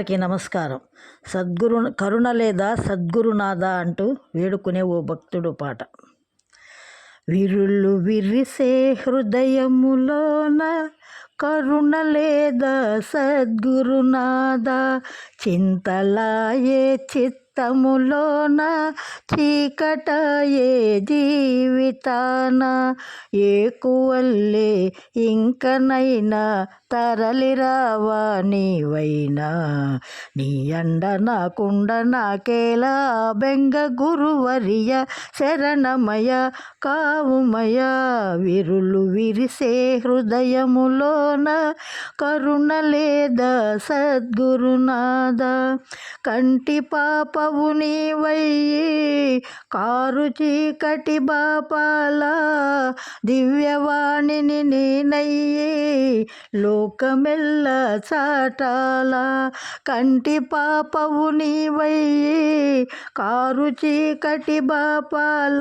అందరికీ నమస్కారం. కరుణ లేదా సద్గురునాథ అంటూ వేడుకునే ఓ భక్తుడు పాట. విరులు విరిసే హృదయములోన కరుణ లేదా సద్గురునాథ, చింతలాయే చిత్తములోన చీకటాయే జీవితాన, ఏకువల్లే ఇంకనైనా తరలిరావా నీవైనా, నీ అండ నాకుండ నాకేలా బెంగ గురువరియ శరణమయ కావుమయ. విరులు విరిసే హృదయములోన కరుణ లేదా సద్గురునాథ, కంటి పాపవు నీవయ్యి కారు చీకటి బాపాల, దివ్యవాణిని నేనయ్యి లోకమెల్ల చాటాల. కంటి పాపవు నీవయ్యి కారు చీకటి బాపాల,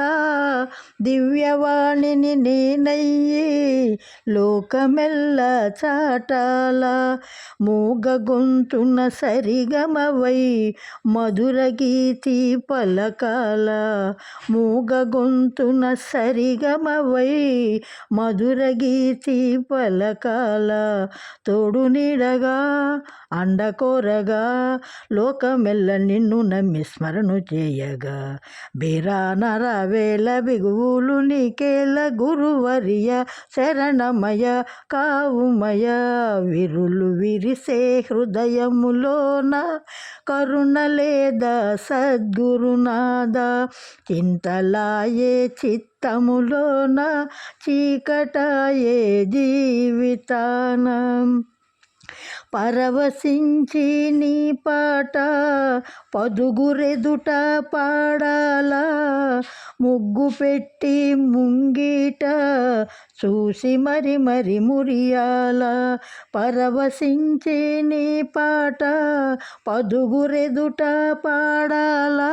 దివ్యవాణిని నేనయ్యి లోకమెల్ల చాటాల. మూగ గొంతున సరిగమవై మధుర గీతి పలకాల, మూగ గొంతున సరిగమవై మధుర గీతి పలకాల. తోడు నీడగా అండకోరగా లోకమెల్ల నిన్ను నమ్మి స్మరణు చేయగా, బేరానర వేల బిగువులు నీకేల గురువరియ శరణమయ కావుమయ. విరులు విరిసే హృదయములోన కరుణ లేదా సద్గురునాథ, చింతలాయే చిత్తములోన చీకటాయే జీవితాన, పరవశించి నీ పాట పదుగురెదుట పాడాలా, ముగ్గు పెట్టి ముంగిట చూసి మరి మరి మురియాల. పరవశించి నీ పాట పదుగురెదుట పాడాలా,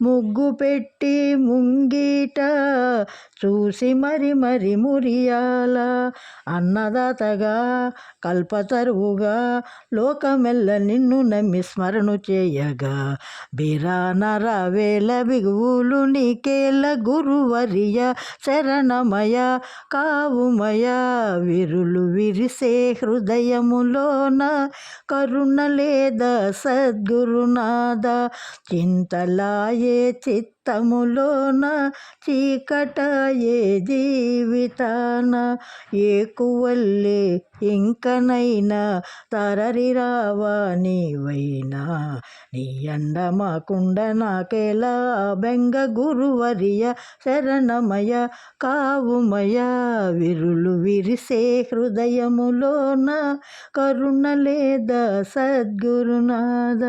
ముగ్గు పెట్టి ముంగిట చూసి మరి మరి మురియాల. అన్నదాతగా కల్పతరువుగా లోకమెల్ల నిన్ను నమ్మి స్మరణు చేయగా, బేరానర వేల బిగువులు నీకేల గురువరియ శరణమయ కావుమయ. విరులు విరిసే హృదయములోన కరుణ లేదా సద్గురునాథ, చింతలాయే చిత్తములోన చీకటాయే జీవితాన, ఏకువల్లే ఇంకనైనా తరలిరావా నీవైనా, నీ అండ మాకుండ నాకేలా బెంగ గురువరియ శరణమయ కావుమయ. విరులు విరిసే హృదయములోన కరుణ లేదా సద్గురునాథ.